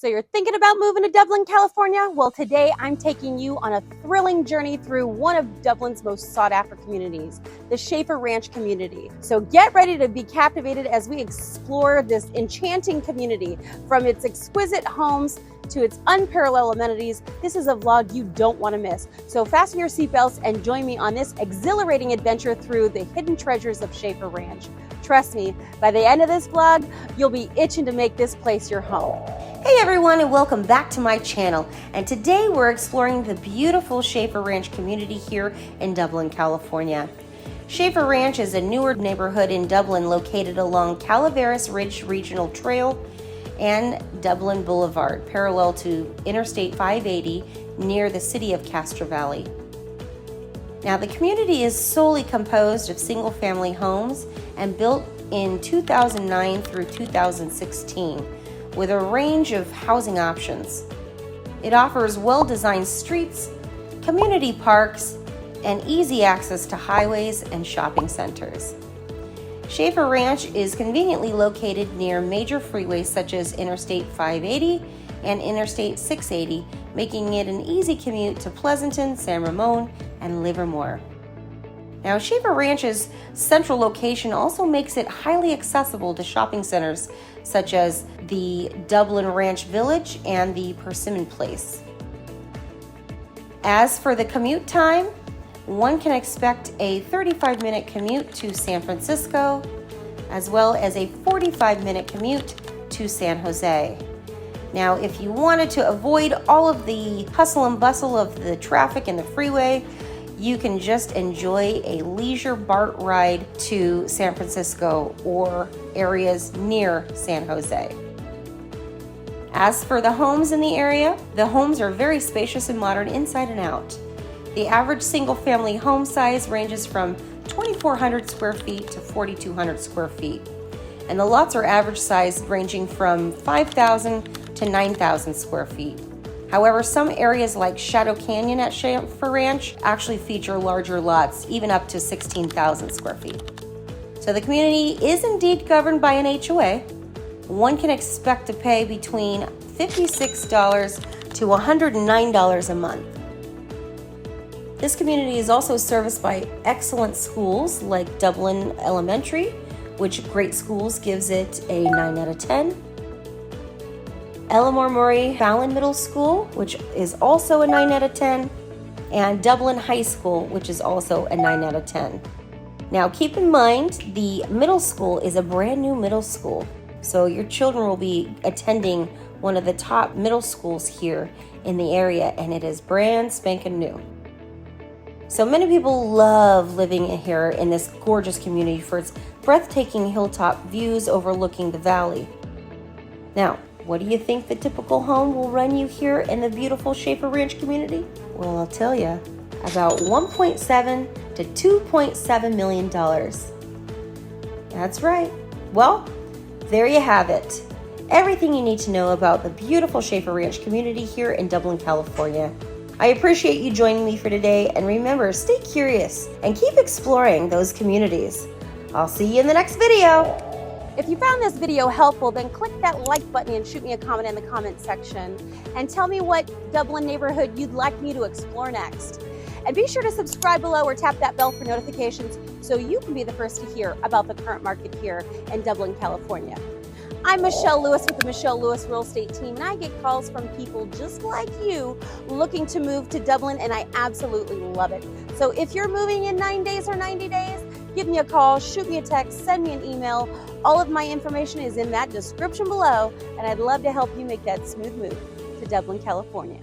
So you're thinking about moving to Dublin, California? Well, today I'm taking you on a thrilling journey through one of Dublin's most sought after communities, the Schaefer Ranch community. So get ready to be captivated as we explore this enchanting community. From its exquisite homes to its unparalleled amenities, this is a vlog you don't want to miss. So fasten your seatbelts and join me on this exhilarating adventure through the hidden treasures of Schaefer Ranch. Trust me, by the end of this vlog, you'll be itching to make this place your home. Hey everyone, and welcome back to my channel. And today we're exploring the beautiful Schaefer Ranch community here in Dublin, California. Schaefer Ranch is a newer neighborhood in Dublin located along Calaveras Ridge Regional Trail and Dublin Boulevard, parallel to Interstate 580 near the city of Castro Valley. Now, the community is solely composed of single-family homes and built in 2009 through 2016 with a range of housing options. It offers well-designed streets, community parks, and easy access to highways and shopping centers. Schaefer Ranch is conveniently located near major freeways such as Interstate 580 and Interstate 680, making it an easy commute to Pleasanton, San Ramon, and Livermore. Now, Schaefer Ranch's central location also makes it highly accessible to shopping centers such as the Dublin Ranch Village and the Persimmon Place. As for the commute time, one can expect a 35-minute commute to San Francisco, as well as a 45-minute commute to San Jose. Now, if you wanted to avoid all of the hustle and bustle of the traffic and the freeway, you can just enjoy a leisure BART ride to San Francisco or areas near San Jose. As for the homes in the area, the homes are very spacious and modern inside and out. The average single-family home size ranges from 2,400 square feet to 4,200 square feet. And the lots are average size ranging from 5,000 to 9,000 square feet. However, some areas like Shadow Canyon at Schaefer Ranch actually feature larger lots, even up to 16,000 square feet. So the community is indeed governed by an HOA. One can expect to pay between $56 to $109 a month. This community is also serviced by excellent schools like Dublin Elementary, which Great Schools gives it a 9 out of 10. Elmore Murray Fallon Middle School, which is also a 9 out of 10, and Dublin High School, which is also a 9 out of 10. Now, keep in mind, the middle school is a brand new middle school, so your children will be attending one of the top middle schools here in the area, and it is brand spanking new. So many people love living here in this gorgeous community for its breathtaking hilltop views overlooking the valley. Now, what do you think the typical home will run you here in the beautiful Schaefer Ranch community? Well, I'll tell you, about $1.7 to $2.7 million. That's right. Well, there you have it. Everything you need to know about the beautiful Schaefer Ranch community here in Dublin, California. I appreciate you joining me for today, and remember, stay curious and keep exploring those communities. I'll see you in the next video. If you found this video helpful, then click that like button and shoot me a comment in the comment section and tell me what Dublin neighborhood you'd like me to explore next. And be sure to subscribe below or tap that bell for notifications so you can be the first to hear about the current market here in Dublin, California. I'm Michelle Lewis with the Michelle Lewis Real Estate Team, and I get calls from people just like you looking to move to Dublin, and I absolutely love it. So if you're moving in 9 days or 90 days, give me a call, shoot me a text, send me an email. All of my information is in that description below, and I'd love to help you make that smooth move to Dublin, California.